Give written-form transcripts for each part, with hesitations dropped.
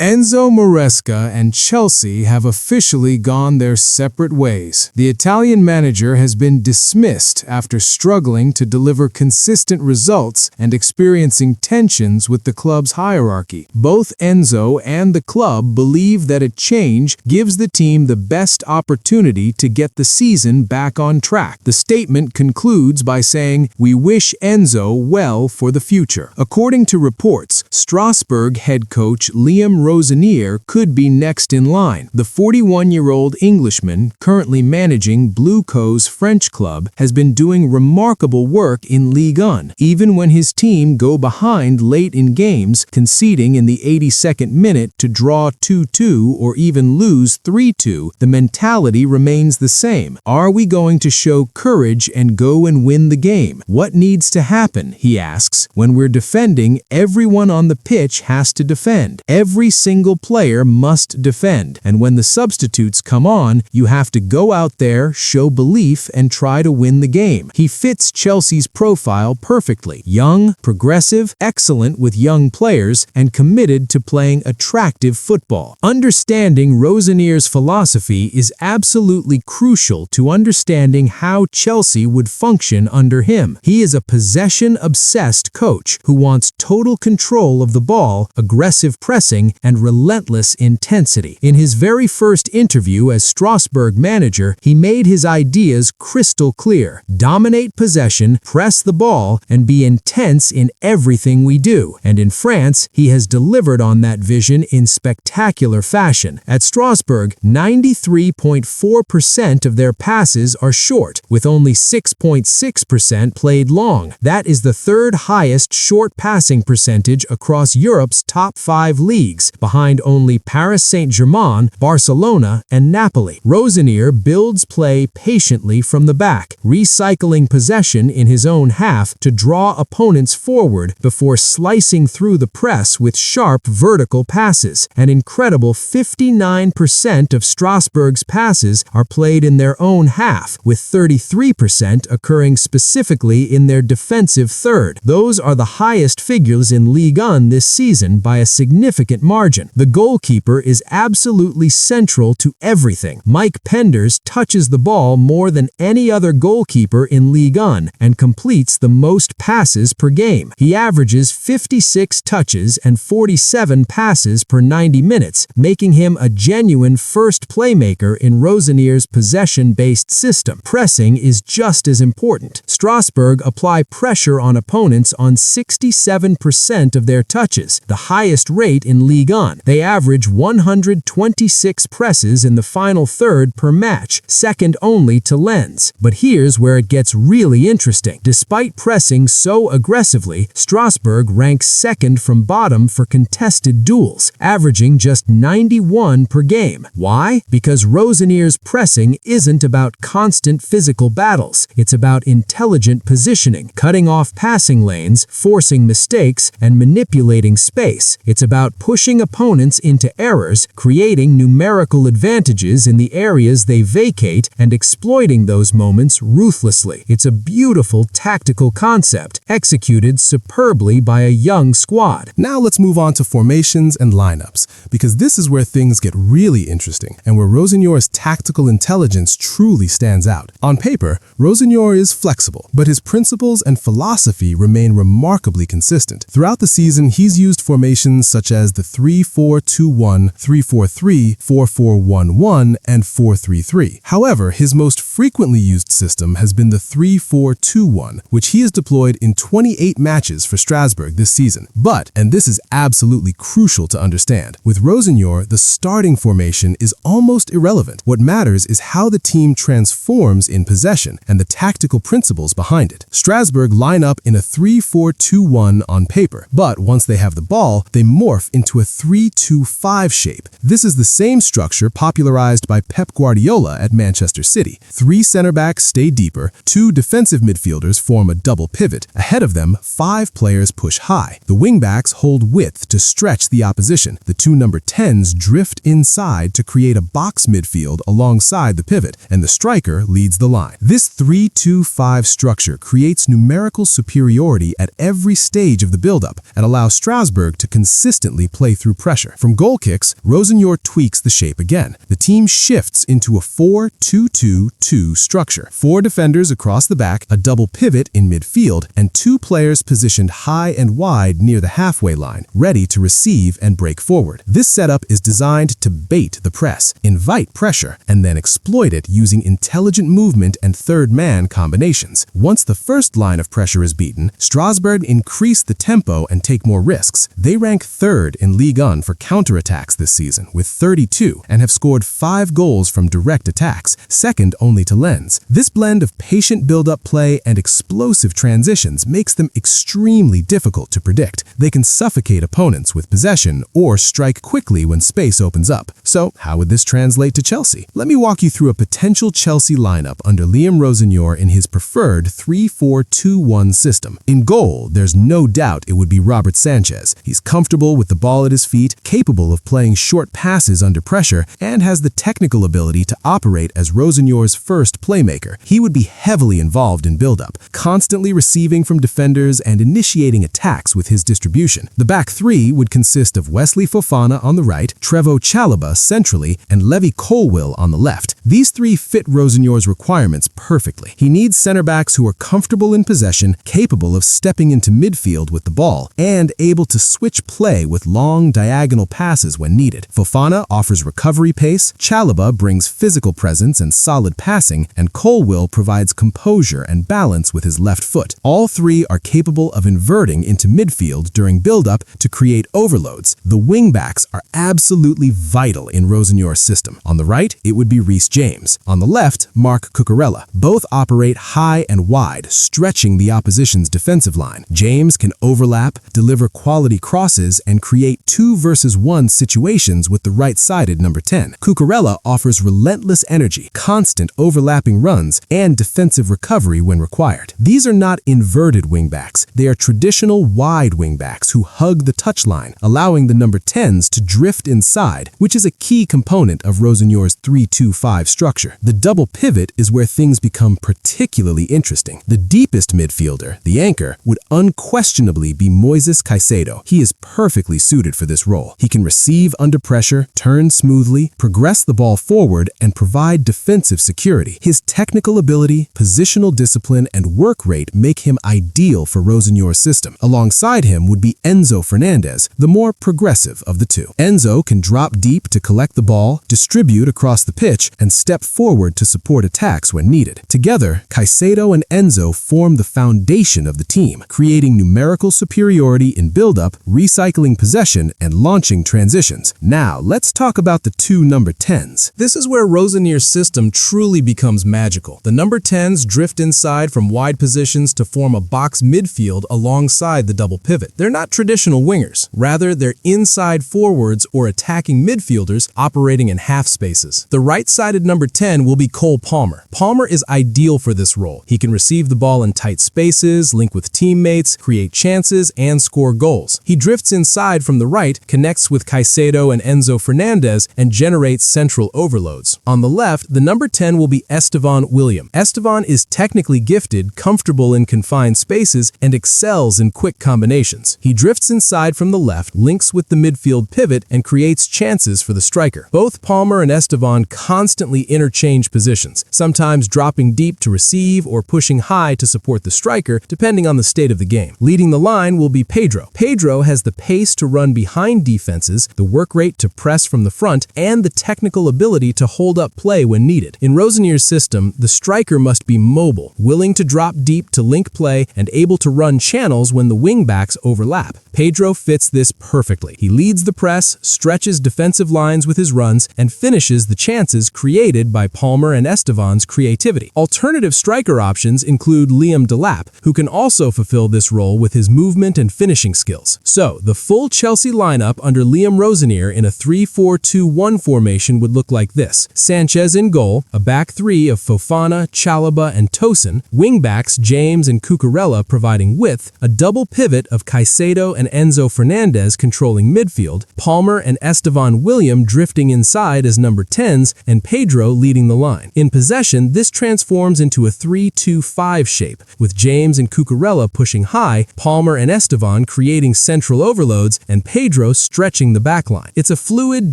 Enzo Maresca and Chelsea have officially gone their separate ways. The Italian manager has been dismissed after struggling to deliver consistent results and experiencing tensions with the club's hierarchy. Both Enzo and the club believe that a change gives the team the best opportunity to get the season back on track. The statement concludes by saying, "We wish Enzo well for the future." According to reports, Strasbourg head coach Liam Rosenior could be next in line. The 41-year-old Englishman, currently managing Blue Co's French club, has been doing remarkable work in Ligue 1, even when his team go behind late in games, conceding in the 82nd minute to draw 2-2 or even lose 3-2. The mentality remains the same. Are we going to show courage and go and win the game? What needs to happen, he asks. When we're defending, everyone on the pitch has to defend. Every single player must defend. And when the substitutes come on, you have to go out there, show belief, and try to win the game. He fits Chelsea's profile perfectly. Young, progressive, excellent with young players, and committed to playing attractive football. Understanding Rosenier's philosophy is absolutely crucial to understanding how Chelsea would function under him. He is a possession-obsessed coach who wants total control of the ball, aggressive pressing, and relentless intensity. In his very first interview as Strasbourg manager, he made his ideas crystal clear. Dominate possession, press the ball, and be intense in everything we do. And in France, he has delivered on that vision in spectacular fashion. At Strasbourg, 93.4% of their passes are short, with only 6.6% played long. That is the third highest short passing percentage across Europe's top 5 leagues, behind only Paris Saint-Germain, Barcelona, and Napoli. Rosenior builds play patiently from the back, recycling possession in his own half to draw opponents forward before slicing through the press with sharp vertical passes. An incredible 59% of Strasbourg's passes are played in their own half, with 33% occurring specifically in their defensive third. Those are the highest figures in Ligue 1 this season by a significant margin. The goalkeeper is absolutely central to everything. Mike Penders touches the ball more than any other goalkeeper in Ligue 1 and completes the most passes per game. He averages 56 touches and 47 passes per 90 minutes, making him a genuine first playmaker in Rosenier's possession-based system. Pressing is just as important. Strasbourg apply pressure on opponents on 67% of their touches, the highest rate in Ligue 1. They average 126 presses in the final third per match, second only to Lens. But here's where it gets really interesting. Despite pressing so aggressively, Strasbourg ranks second from bottom for contested duels, averaging just 91 per game. Why? Because Rosenier's pressing isn't about constant physical battles. It's about intelligent positioning, cutting off passing lanes, forcing mistakes, and manipulating space. It's about pushing opponents into errors, creating numerical advantages in the areas they vacate, and exploiting those moments ruthlessly. It's a beautiful tactical concept, executed superbly by a young squad. Now let's move on to formations and lineups, because this is where things get really interesting and where Rosenier's tactical intelligence truly stands out. On paper, Rosenior is flexible, but his principles and philosophy remain remarkably consistent. Throughout the season, he's used formations such as the 3-4-2-1, 3-4-3, 4-4-1-1, and 4-3-3. However, his most frequently used system has been the 3-4-2-1, which he has deployed in 28 matches for Strasbourg this season. But, and this is absolutely crucial to understand, with Rosenior, the starting formation is almost irrelevant. What matters is how the team transforms in possession and the tactical principles behind it. Strasbourg line up in a 3-4-2-1 on paper, but once they have the ball, they morph into a 3-2-5 shape. This is the same structure popularized by Pep Guardiola at Manchester City. 3 center-backs stay deeper, 2 defensive midfielders form a double pivot. Ahead of them, 5 players push high. The wing-backs hold width to stretch the opposition. The 2 number 10s drift inside to create a box midfield alongside the pivot, and the striker leads the line. This 3-2-5 structure creates numerical superiority at every stage of the build-up and allows Strasbourg to consistently play through through pressure. From goal kicks, Rosenior tweaks the shape again. The team shifts into a 4-2-2-2 structure. 4 defenders across the back, a double pivot in midfield, and 2 players positioned high and wide near the halfway line, ready to receive and break forward. This setup is designed to bait the press, invite pressure, and then exploit it using intelligent movement and third-man combinations. Once the first line of pressure is beaten, Strasbourg increase the tempo and take more risks. They rank 3rd in Ligue 1 for counterattacks this season with 32 and have scored 5 goals from direct attacks, second only to Lens. This blend of patient build-up play and explosive transitions makes them extremely difficult to predict. They can suffocate opponents with possession or strike quickly when space opens up. So, how would this translate to Chelsea? Let me walk you through a potential Chelsea lineup under Liam Rosenior in his preferred 3-4-2-1 system. In goal, there's no doubt it would be Robert Sanchez. He's comfortable with the ball at his feet, capable of playing short passes under pressure, and has the technical ability to operate as Rosenior's first playmaker. He would be heavily involved in build-up, constantly receiving from defenders and initiating attacks with his distribution. The back 3 would consist of Wesley Fofana on the right, Trevoh Chalobah centrally, and Levi Colwill on the left. These 3 fit Rosenior's requirements perfectly. He needs center-backs who are comfortable in possession, capable of stepping into midfield with the ball, and able to switch play with long diagonal passes when needed. Fofana offers recovery pace, Chalobah brings physical presence and solid passing, and Colwill provides composure and balance with his left foot. All 3 are capable of inverting into midfield during build-up to create overloads. The wingbacks are absolutely vital in Rosenior's system. On the right, it would be Reece James. On the left, Marc Cucurella. Both operate high and wide, stretching the opposition's defensive line. James can overlap, deliver quality crosses, and create 2-versus-1 situations with the right-sided number 10. Cucurella offers relentless energy, constant overlapping runs, and defensive recovery when required. These are not inverted wingbacks. They are traditional wide wingbacks who hug the touchline, allowing the number 10s to drift inside, which is a key component of Rosenior's 3-2-5 structure. The double pivot is where things become particularly interesting. The deepest midfielder, the anchor, would unquestionably be Moises Caicedo. He is perfectly suited for this role. He can receive under pressure, turn smoothly, progress the ball forward, and provide defensive security. His technical ability, positional discipline, and work rate make him ideal for Rosenior's system. Alongside him would be Enzo Fernandez, the more progressive of the two. Enzo can drop deep to collect the ball, distribute across the pitch, and step forward to support attacks when needed. Together, Caicedo and Enzo form the foundation of the team, creating numerical superiority in build-up, recycling possession, and launching transitions. Now, let's talk about the 2 number 10s. This is where Rosenior's system truly becomes magical. The number 10s drift inside from wide positions to form a box midfield alongside the double pivot. They're not traditional wingers. Rather, they're inside forwards or attacking midfielders operating in half spaces. The right-sided number 10 will be Cole Palmer. Palmer is ideal for this role. He can receive the ball in tight spaces, link with teammates, create chances, and score goals. He drifts inside from the right, connects with Caicedo and Enzo Fernandez, and generates central overloads. On the left, the number 10 will be Estevan William. Estevan is technically gifted, comfortable in confined spaces, and excels in quick combinations. He drifts inside from the left, links with the midfield pivot, and creates chances for the striker. Both Palmer and Estevan constantly interchange positions, sometimes dropping deep to receive or pushing high to support the striker, depending on the state of the game. Leading the line will be Pedro. Pedro has the pace to run behind defenses, the work rate to press from the front, and the technical ability to hold up play when needed. In Rosenior's system, the striker must be mobile, willing to drop deep to link play, and able to run channels when the wingbacks overlap. Pedro fits this perfectly. He leads the press, stretches defensive lines with his runs, and finishes the chances created by Palmer and Estevan's creativity. Alternative striker options include Liam Delap, who can also fulfill this role with his movement and finishing skills. So, the full Chelsea lineup under Liam Rosenior in a 3-4-2-1 formation would look like this. Sanchez in goal, a back 3 of Fofana, Chalobah, and Tosin, wingbacks James and Cucurella providing width, a double pivot of Caicedo and Enzo Fernandez controlling midfield, Palmer and Estevan William drifting inside as number 10s, and Pedro leading the line. In possession, this transforms into a 3-2-5 shape, with James and Cucurella pushing high, Palmer and Estevan creating central overloads, and Pedro Pedro stretching the backline. It's a fluid,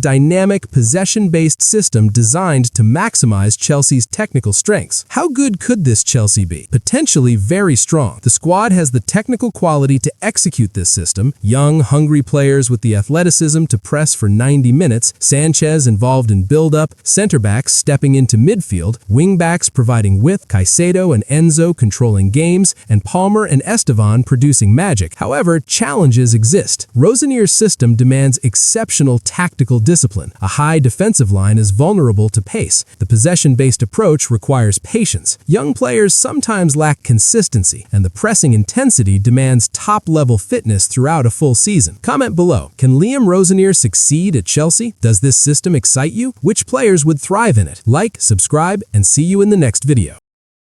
dynamic, possession-based system designed to maximize Chelsea's technical strengths. How good could this Chelsea be? Potentially very strong. The squad has the technical quality to execute this system. Young, hungry players with the athleticism to press for 90 minutes, Sanchez involved in build-up, center-backs stepping into midfield, wing-backs providing width, Caicedo and Enzo controlling games, and Palmer and Estevan producing magic. However, challenges exist. Rosenier's system demands exceptional tactical discipline. A high defensive line is vulnerable to pace. The possession-based approach requires patience. Young players sometimes lack consistency, and the pressing intensity demands top-level fitness throughout a full season. Comment below, can Liam Rosenior succeed at Chelsea? Does this system excite you? Which players would thrive in it? Like, subscribe, and see you in the next video.